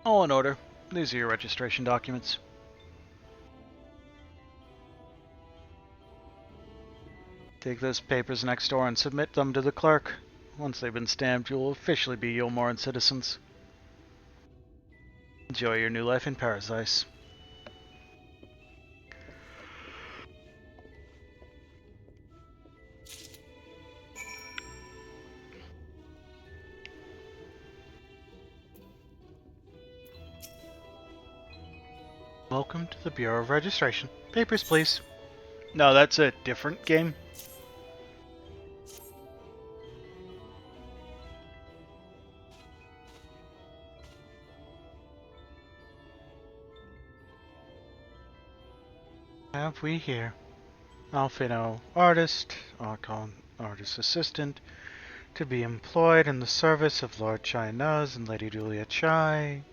All in order. These are your registration documents. Take those papers next door and submit them to the clerk. Once they've been stamped, you will officially be Yulmoran citizens. Enjoy your new life in Paradise. Welcome to the Bureau of Registration. Papers, please. No, that's a different game. Have we here? Alfino, artist, Archon, artist assistant, to be employed in the service of Lord Chai Nuz and Lady Julia Chai.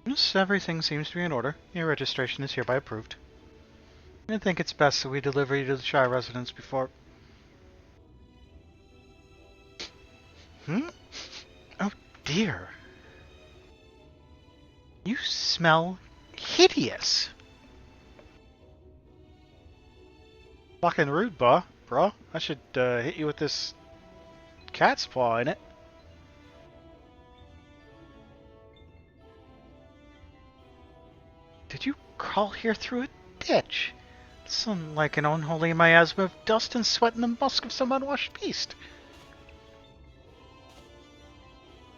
Yes, everything seems to be in order. Your registration is hereby approved. I think it's best that we deliver you to the Chai residence before... Oh dear. You smell hideous. Fucking rude, bro. I should hit you with this cat's paw in it. Did you crawl here through a ditch? Some like an unholy miasma of dust and sweat and the musk of some unwashed beast.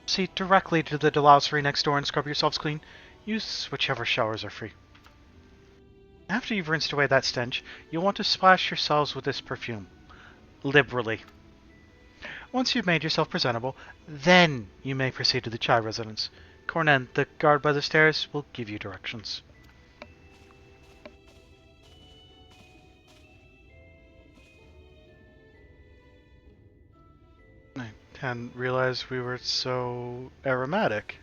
Proceed directly to the delousery next door and scrub yourselves clean. Use whichever showers are free. After you've rinsed away that stench, you'll want to splash yourselves with this perfume. Liberally. Once you've made yourself presentable, then you may proceed to the Chai residence. Cornen, the guard by the stairs, will give you directions. I hadn't realized we were so aromatic.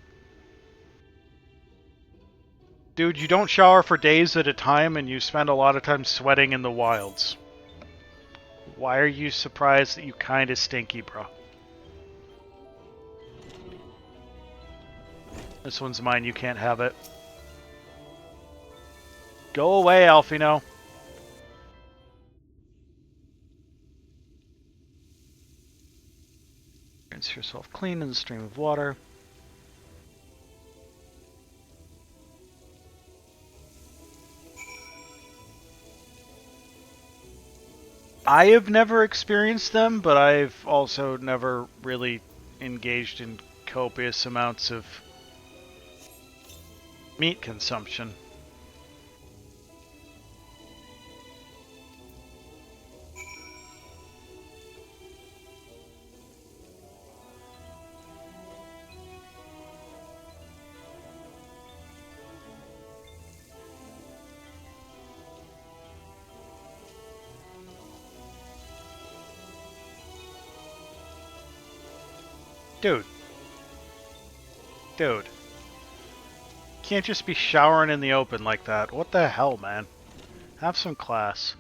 Dude, you don't shower for days at a time and you spend a lot of time sweating in the wilds. Why are you surprised that you kinda stinky, bro? This one's mine, you can't have it. Go away, Alfino. Rinse yourself clean in the stream of water. I have never experienced them, but I've also never really engaged in copious amounts of meat consumption. Dude. Can't just be showering in the open like that. What the hell, man? Have some class.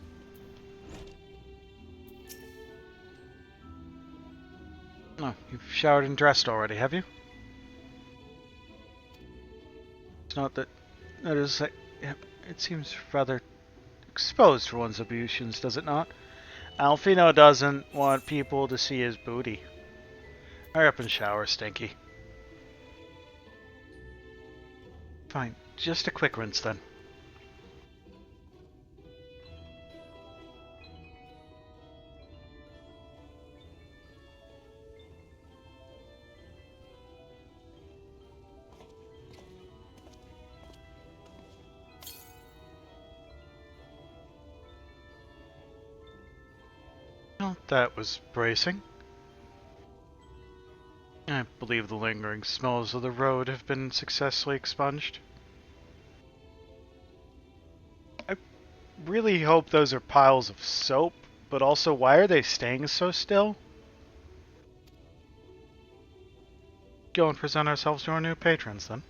Oh, you've showered and dressed already, have you? It's not that... That is... It seems rather exposed for one's ablutions, does it not? Alfino doesn't want people to see his booty. Hurry up and shower, Stinky. Fine, just a quick rinse then. Well, that was bracing. I believe the lingering smells of the road have been successfully expunged. I really hope those are piles of soap, but also why are they staying so still? Go and present ourselves to our new patrons then.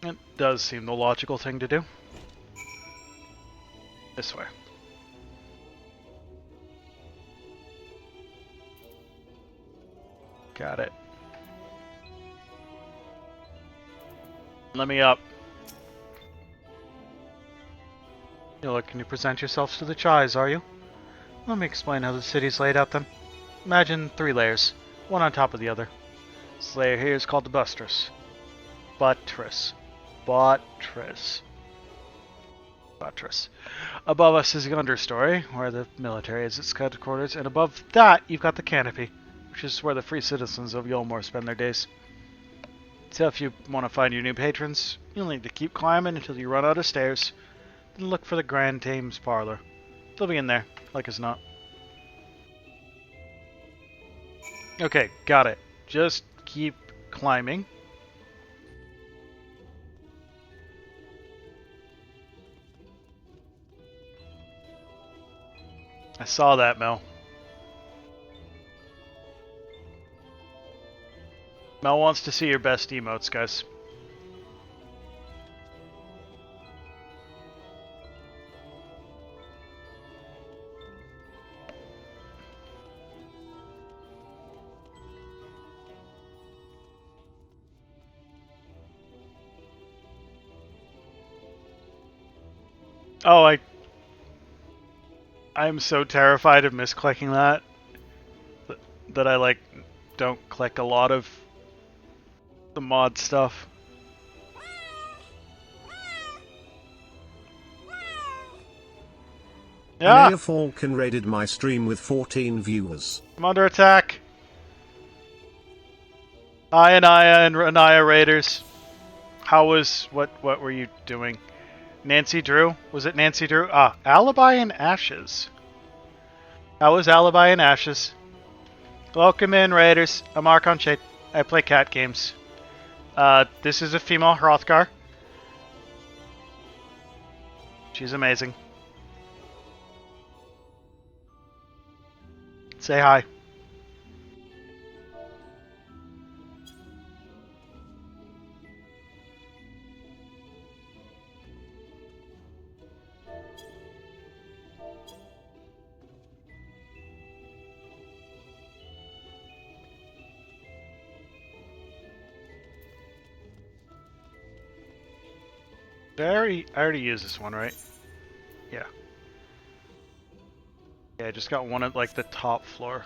It does seem the logical thing to do. This way. Got it. Let me up. You're looking to present yourselves to the Chais, are you? Let me explain how the city's laid out then. Imagine 3 layers, one on top of the other. This layer here is called the buttress. Buttress. Above us is the understory, where the military has its headquarters, and above that you've got the canopy, which is where the free citizens of Yolmore spend their days. So if you want to find your new patrons, you'll need to keep climbing until you run out of stairs, then look for the Grand Thames Parlor. They'll be in there, like as not. Okay, got it. Just keep climbing. I saw that, Mel. Mel wants to see your best emotes, guys. Oh, I'm so terrified of misclicking that I like don't click a lot of the mod stuff. Yeah. Naya Falcon raided my stream with 14 viewers. I'm under attack. Anaya and Anaya Raiders. What were you doing? Nancy Drew? Was it Nancy Drew? Ah, Alibi and Ashes. How was Alibi and Ashes? Welcome in, Raiders. I'm Archon Shade. I play cat games. This is a female Hrothgar. She's amazing. Say hi. I already used this one, right? Yeah. Yeah, I just got one at like the top floor.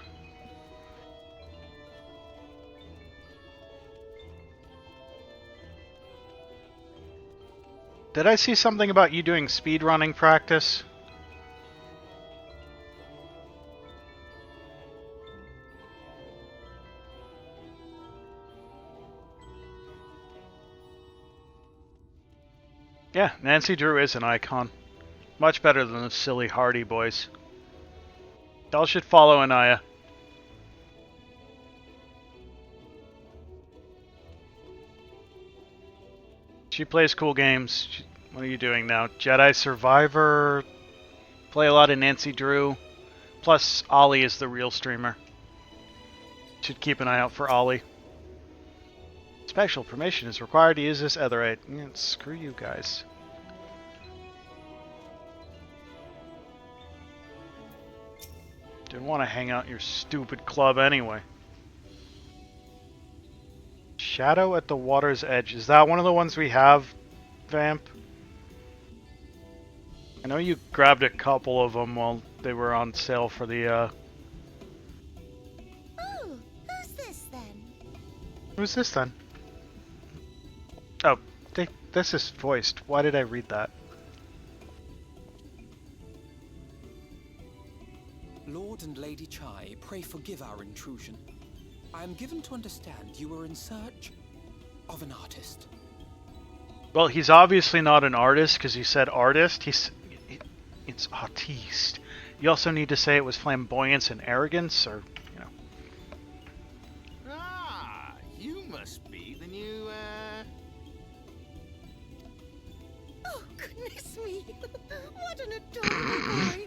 Did I see something about you doing speedrunning practice? Yeah, Nancy Drew is an icon. Much better than the silly Hardy boys. Y'all should follow Anaya. She plays cool games. What are you doing now? Jedi Survivor. Play a lot of Nancy Drew. Plus, Ollie is the real streamer. Should keep an eye out for Ollie. Special permission is required to use this etherite. Yeah, screw you guys. Didn't want to hang out in your stupid club anyway. Shadow at the water's edge. Is that one of the ones we have, Vamp? I know you grabbed a couple of them while they were on sale for the, Oh, who's this then? Who's this then? Oh, this is voiced. Why did I read that? Lord and Lady Chai, pray forgive our intrusion. I am given to understand you were in search of an artist. Well, he's obviously not an artist because he said artist. It's artiste. You also need to say it was flamboyance and arrogance, or, you know. Ah, you must be the new, Oh, goodness me! What an adorable boy!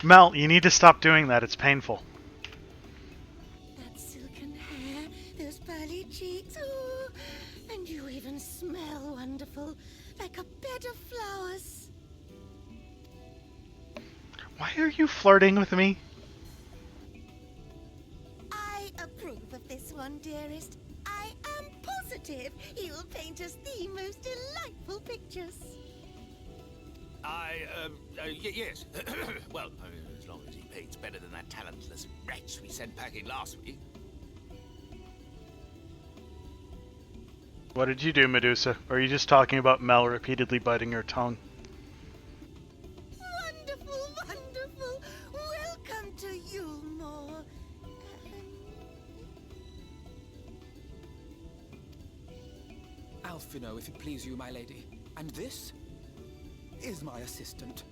Mel, you need to stop doing that. It's painful. That silken hair, those pearly cheeks, oh, and you even smell wonderful, like a bed of flowers. Why are you flirting with me? I approve of this one, dearest. I am positive he'll paint us the most delightful pictures. Yes. Well, as long as he paints better than that talentless wretch we sent packing last week. What did you do, Medusa? Or are you just talking about Mel repeatedly biting her tongue? Wonderful, wonderful. Welcome to Yulmore. Alphino, if it please you, my lady. And this is my assistant.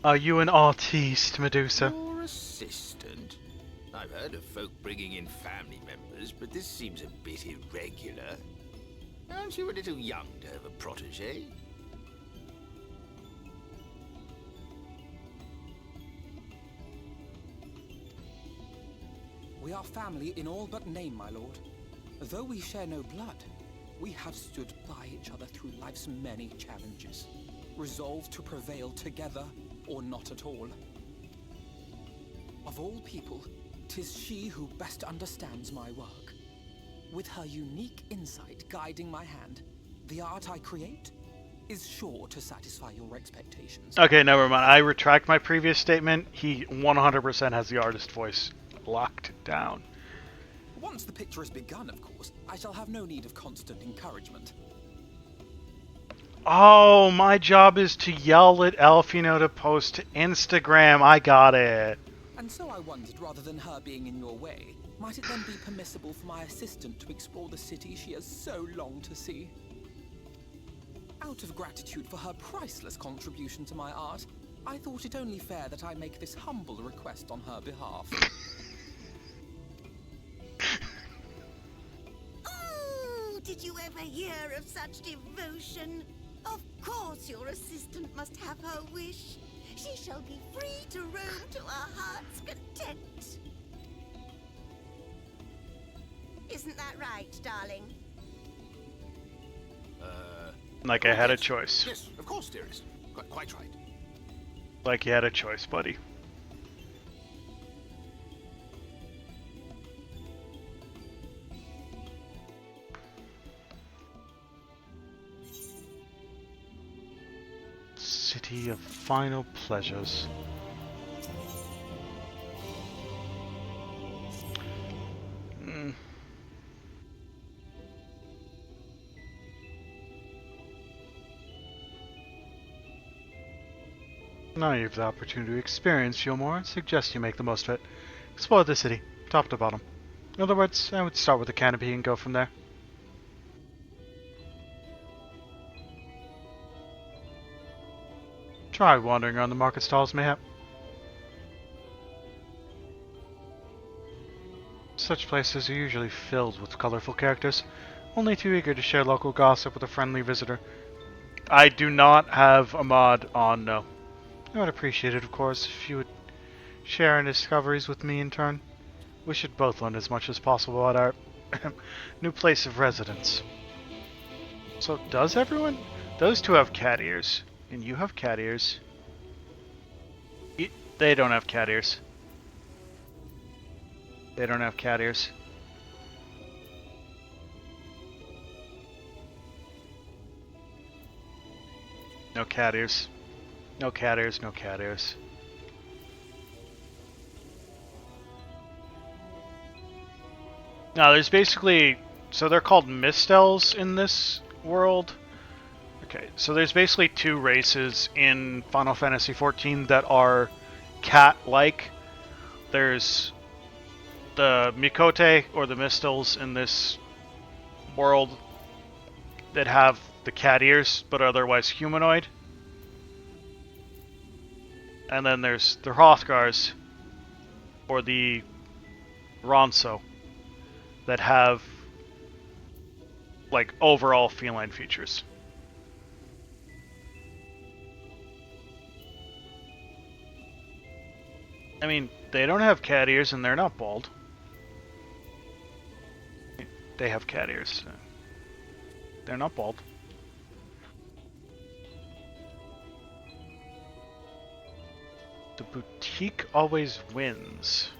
Are you an artiste, Medusa? Your assistant? I've heard of folk bringing in family members, but this seems a bit irregular. Aren't you a little young to have a protege? We are family in all but name, my lord. Though we share no blood, we have stood by each other through life's many challenges, resolved to prevail together or not at all. Of all people, 'tis she who best understands my work. With her unique insight guiding my hand, the art I create is sure to satisfy your expectations. Okay, never mind. I retract my previous statement. He 100% has the artist voice locked down. Once the picture has begun, of course, I shall have no need of constant encouragement. Oh, my job is to yell at Alphino to post to Instagram. I got it. And so I wondered, rather than her being in your way, might it then be permissible for my assistant to explore the city she has so longed to see? Out of gratitude for her priceless contribution to my art, I thought it only fair that I make this humble request on her behalf. Oh, did you ever hear of such devotion? Of course your assistant must have her wish. She shall be free to roam to her heart's content. Isn't that right, darling? Like I had a choice. Yes, of course, dearest. Quite right. Like you had a choice, buddy. City of Final Pleasures. Now you have the opportunity to experience Yulmore. I suggest you make the most of it. Explore the city, top to bottom. In other words, I would start with the canopy and go from there. Try wandering around the market stalls, mayhap. Such places are usually filled with colorful characters, only too eager to share local gossip with a friendly visitor. I do not have a mod on, no. I would appreciate it, of course, if you would share in discoveries with me in turn. We should both learn as much as possible at our new place of residence. So, does everyone? Those two have cat ears. And you have cat ears. They don't have cat ears. They don't have cat ears. No cat ears. No cat ears, no cat ears. Now, there's basically... So they're called Mistel's in this world. Okay, so there's basically two races in Final Fantasy XIV that are cat-like. There's the Mikote, or the Mistels, in this world that have the cat ears, but are otherwise humanoid. And then there's the Hrothgars, or the Ronso, that have, like, overall feline features. I mean, they don't have cat ears and they're not bald. They have cat ears. They're not bald. The boutique always wins.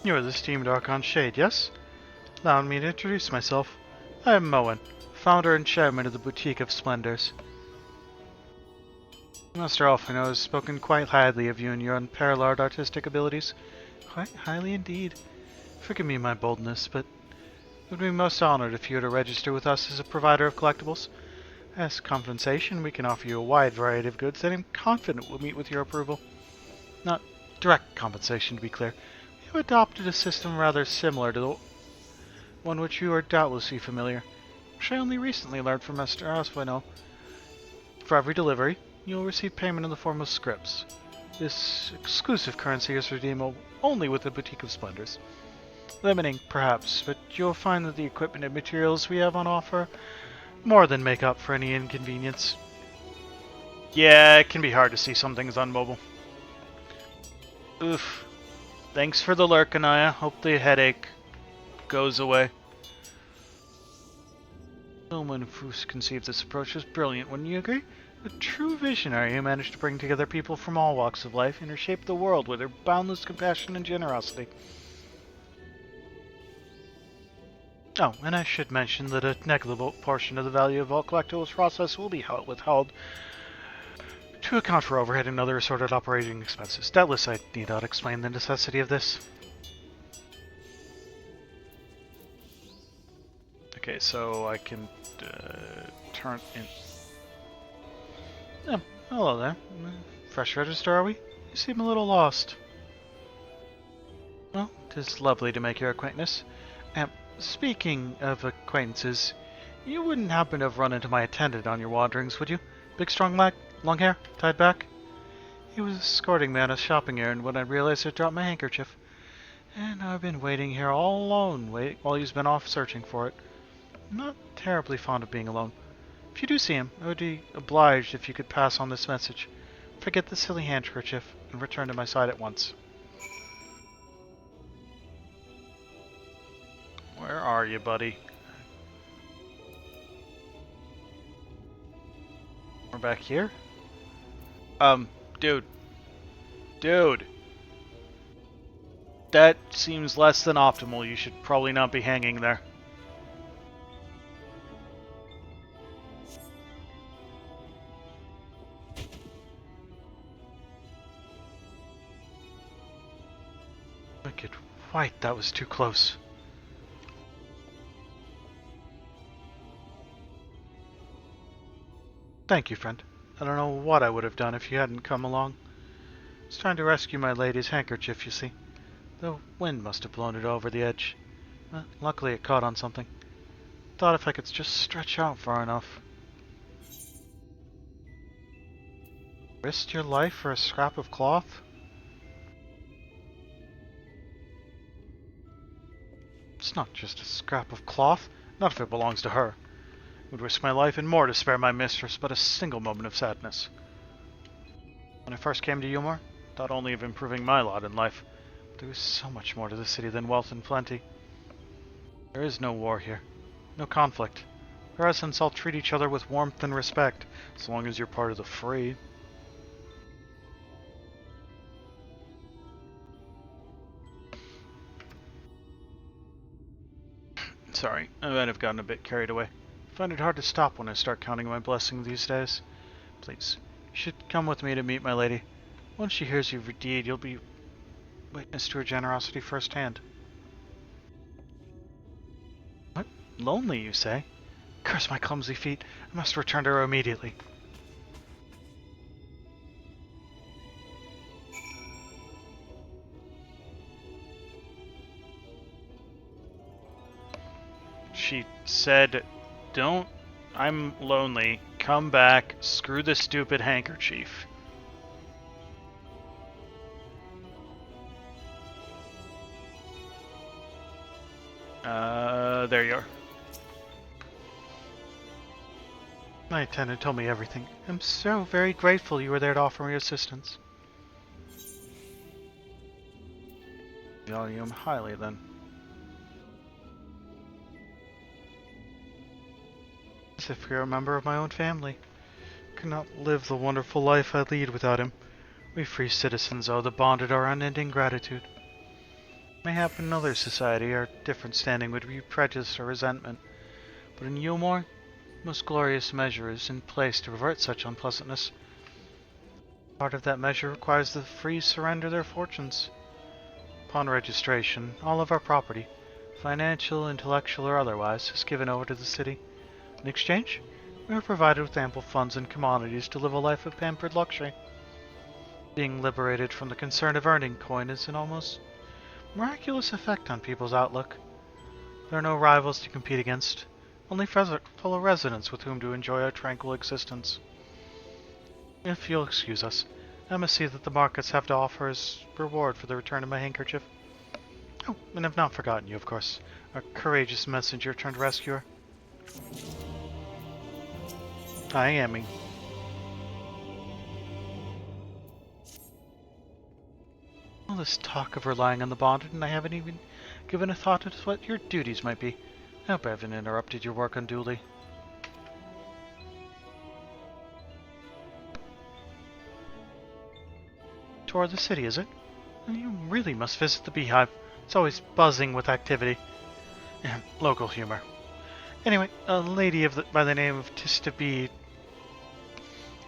You're the esteemed Archon Shade, yes? Allow me to introduce myself. I am Moen, founder and chairman of the Boutique of Splendors. Master Alphino has spoken quite highly of you and your unparalleled artistic abilities. Quite highly indeed. Forgive me my boldness, but I would be most honored if you were to register with us as a provider of collectibles. As compensation, we can offer you a wide variety of goods that I'm confident will meet with your approval. Not direct compensation, to be clear. We have adopted a system rather similar to the one which you are doubtlessly familiar, which I only recently learned from Master Alphino. For every delivery, you will receive payment in the form of scripts. This exclusive currency is redeemable only with the Boutique of Splendors. Limiting, perhaps, but you'll find that the equipment and materials we have on offer more than make up for any inconvenience. Yeah, it can be hard to see some things on mobile. Oof. Thanks for the lurk, Anaya. Hope the headache goes away. Someone who conceived this approach was brilliant, wouldn't you agree? A true visionary who managed to bring together people from all walks of life and reshape the world with her boundless compassion and generosity. Oh, and I should mention that a negligible portion of the value of all collectibles process will be withheld to account for overhead and other assorted operating expenses. Doubtless I need not explain the necessity of this. Okay, so I can turn in... Oh, hello there. Fresh register, are we? You seem a little lost. Well, 'tis lovely to make your acquaintance. Speaking of acquaintances, you wouldn't happen to have run into my attendant on your wanderings, would you? Big strong lad, long hair, tied back? He was escorting me on a shopping errand when I realized I'd dropped my handkerchief. And I've been waiting here all alone while he's been off searching for it. I'm not terribly fond of being alone. If you do see him, I would be obliged if you could pass on this message. Forget the silly handkerchief and return to my side at once. Where are you, buddy? We're back here? Dude. Dude! That seems less than optimal. You should probably not be hanging there. Wicked white, that was too close. Thank you, friend. I don't know what I would have done if you hadn't come along. I was trying to rescue my lady's handkerchief, you see. The wind must have blown it over the edge. Luckily it caught on something. Thought if I could just stretch out far enough. Risk your life for a scrap of cloth? It's not just a scrap of cloth. Not if it belongs to her. Would risk my life and more to spare my mistress but a single moment of sadness. When I first came to Yumor, I thought only of improving my lot in life. But there was so much more to the city than wealth and plenty. There is no war here. No conflict. For residents all treat each other with warmth and respect, as long as you're part of the Free. Sorry, I might have gotten a bit carried away. I find it hard to stop when I start counting my blessings these days. Please, you should come with me to meet my lady. Once she hears your deed, you'll be witness to her generosity firsthand. What? Lonely, you say? Curse my clumsy feet. I must return to her immediately. She said, "Don't. I'm lonely. Come back. Screw the stupid handkerchief." There you are. My attendant told me everything. I'm so very grateful you were there to offer me assistance. Value him highly, then. As if he were a member of my own family. Could not live the wonderful life I lead without him. We free citizens owe the bonded our unending gratitude. May happen in other society, our different standing would be prejudice or resentment. But in Yulmore, most glorious measure is in place to avert such unpleasantness. Part of that measure requires the free surrender their fortunes. Upon registration, all of our property, financial, intellectual, or otherwise, is given over to the city. In exchange, we are provided with ample funds and commodities to live a life of pampered luxury. Being liberated from the concern of earning coin is an almost miraculous effect on people's outlook. There are no rivals to compete against, only fellow residents with whom to enjoy our tranquil existence. If you'll excuse us, I must see that the markets have to offer as reward for the return of my handkerchief. Oh, and I've not forgotten you, of course. Our courageous messenger turned rescuer. I am. All this talk of relying on the bonded, and I haven't even given a thought to what your duties might be. I hope I haven't interrupted your work unduly. Tour of the city, is it? You really must visit the beehive. It's always buzzing with activity. Local humor. Anyway, a lady by the name of Tista Bee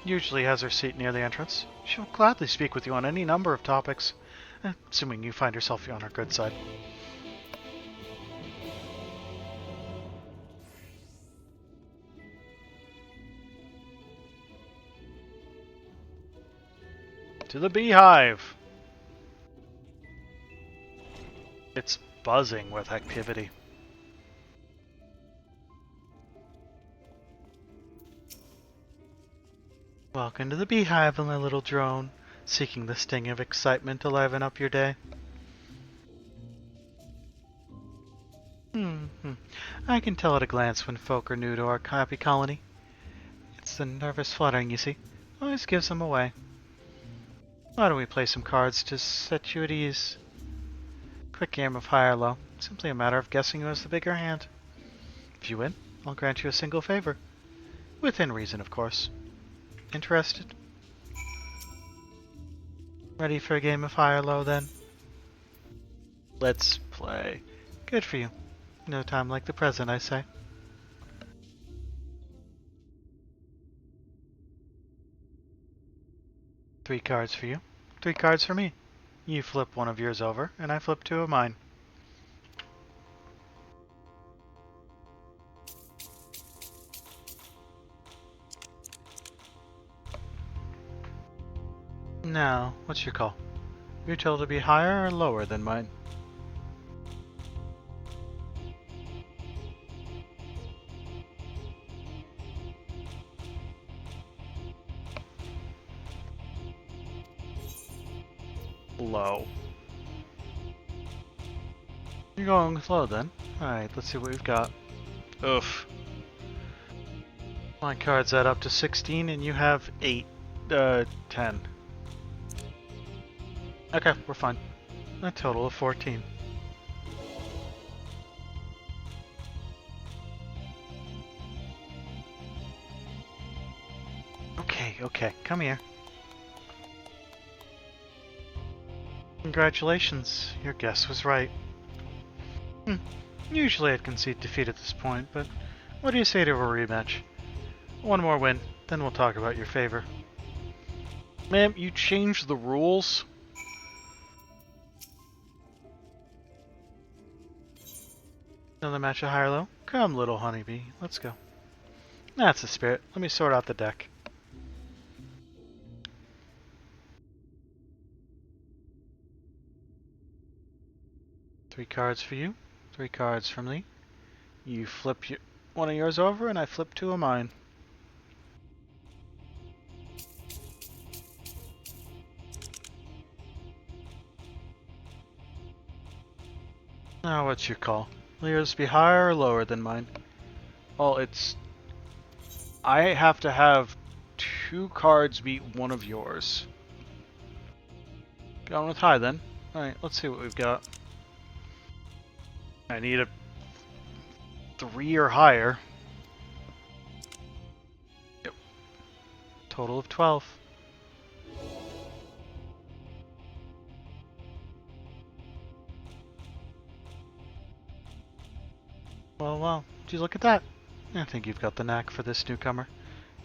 usually has her seat near the entrance. She will gladly speak with you on any number of topics, assuming you find yourself on her good side. To the beehive! It's buzzing with activity. Welcome to the beehive, my little drone, seeking the sting of excitement to liven up your day. I can tell at a glance when folk are new to our happy colony. It's the nervous fluttering, you see. Always gives them away. Why don't we play some cards to set you at ease? Quick game of high or low. Simply a matter of guessing who has the bigger hand. If you win, I'll grant you a single favor. Within reason, of course. Interested? Ready for a game of high or low, then? Let's play. Good for you. No time like the present, I say. Three cards for you. 3 cards for me. You flip one of yours over, and I flip 2 of mine. Now, what's your call? You're told to be higher or lower than mine? Low. You're going with low then? Alright, let's see what we've got. Oof. My cards add up to 16 and you have 10. Okay, we're fine. A total of 14. Okay, come here. Congratulations, your guess was right. Usually I'd concede defeat at this point, but what do you say to a rematch? One more win, then we'll talk about your favor. Ma'am, you changed the rules? Another match of high or low? Come, little honeybee, let's go. That's the spirit. Let me sort out the deck. Three cards for you, 3 cards from me. You flip one of yours over, and I flip 2 of mine. Now, what's your call? Will yours be higher or lower than mine? Well, I have to have 2 cards beat one of yours. Going with high then. Alright, let's see what we've got. I need a 3 or higher. Yep. Total of 12. Well, do you look at that? I think you've got the knack for this newcomer.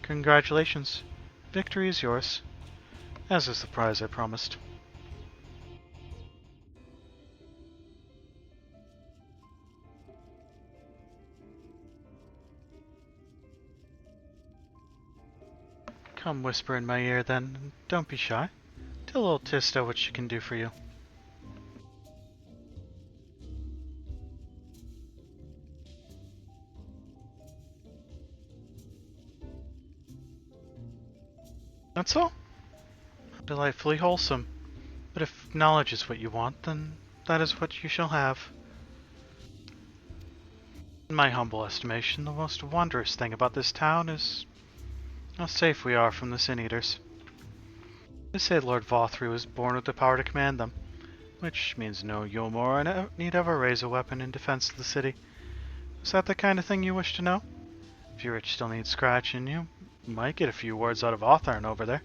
Congratulations. Victory is yours. As is the prize I promised. Come whisper in my ear then, and don't be shy. Tell little Tista what she can do for you. That's all? Delightfully wholesome. But if knowledge is what you want, then that is what you shall have. In my humble estimation, the most wondrous thing about this town is how safe we are from the Sin Eaters. They say Lord Vothry was born with the power to command them, which means no Yulmore need ever raise a weapon in defense of the city. Is that the kind of thing you wish to know? If your itch still needs scratching, you might get a few words out of Hrothgar over there.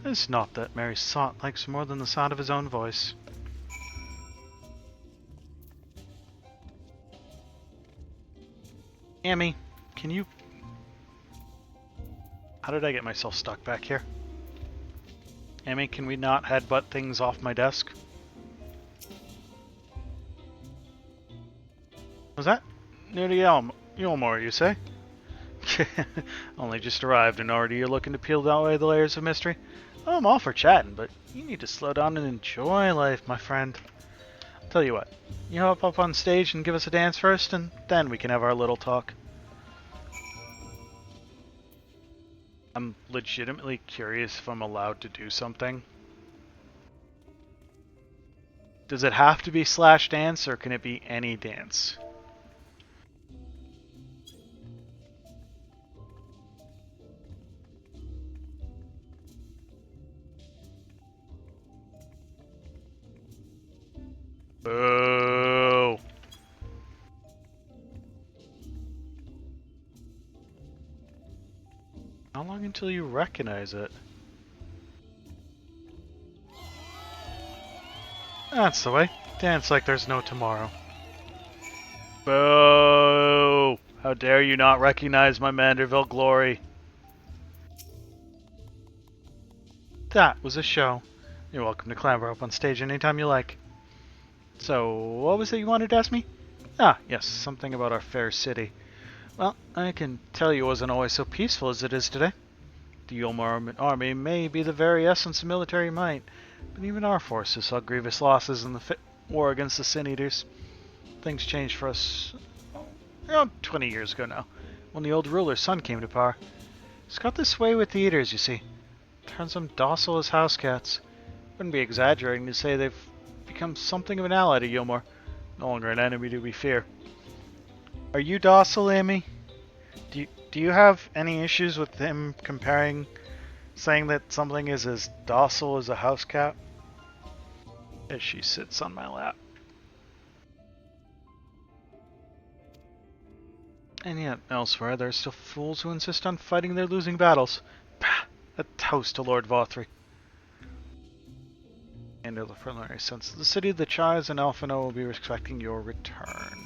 It's not that Mary Sot likes more than the sound of his own voice. Amy, can you... How did I get myself stuck back here? Amy, can we not headbutt things off my desk? Was that near to Yulmore, you say? Only just arrived and already you're looking to peel away the layers of mystery? Oh, I'm all for chatting, but you need to slow down and enjoy life, my friend. I'll tell you what, you hop up on stage and give us a dance first, and then we can have our little talk. I'm legitimately curious if I'm allowed to do something. Does it have to be slash dance, or can it be any dance? Boo! How long until you recognize it? That's the way. Dance like there's no tomorrow. Boo! How dare you not recognize my Manderville glory? That was a show. You're welcome to clamber up on stage anytime you like. So, what was it you wanted to ask me? Ah, yes, something about our fair city. Well, I can tell you it wasn't always so peaceful as it is today. The Yulmore army may be the very essence of military might, but even our forces saw grievous losses in the war against the Sin Eaters. Things changed for us around 20 years ago now, when the old ruler's son came to power. He's got this way with the Eaters, you see. Turns them docile as house cats. Wouldn't be exaggerating to say they've become something of an ally to Yulmore. No longer an enemy to be feared. Are you docile, Amy? Do you have any issues with him saying that something is as docile as a house cat? As she sits on my lap. And yet, elsewhere, there are still fools who insist on fighting their losing battles. Pah! A toast to Lord Vothry. And in the preliminary sense, the city of the Chives and Elfino will be expecting your return.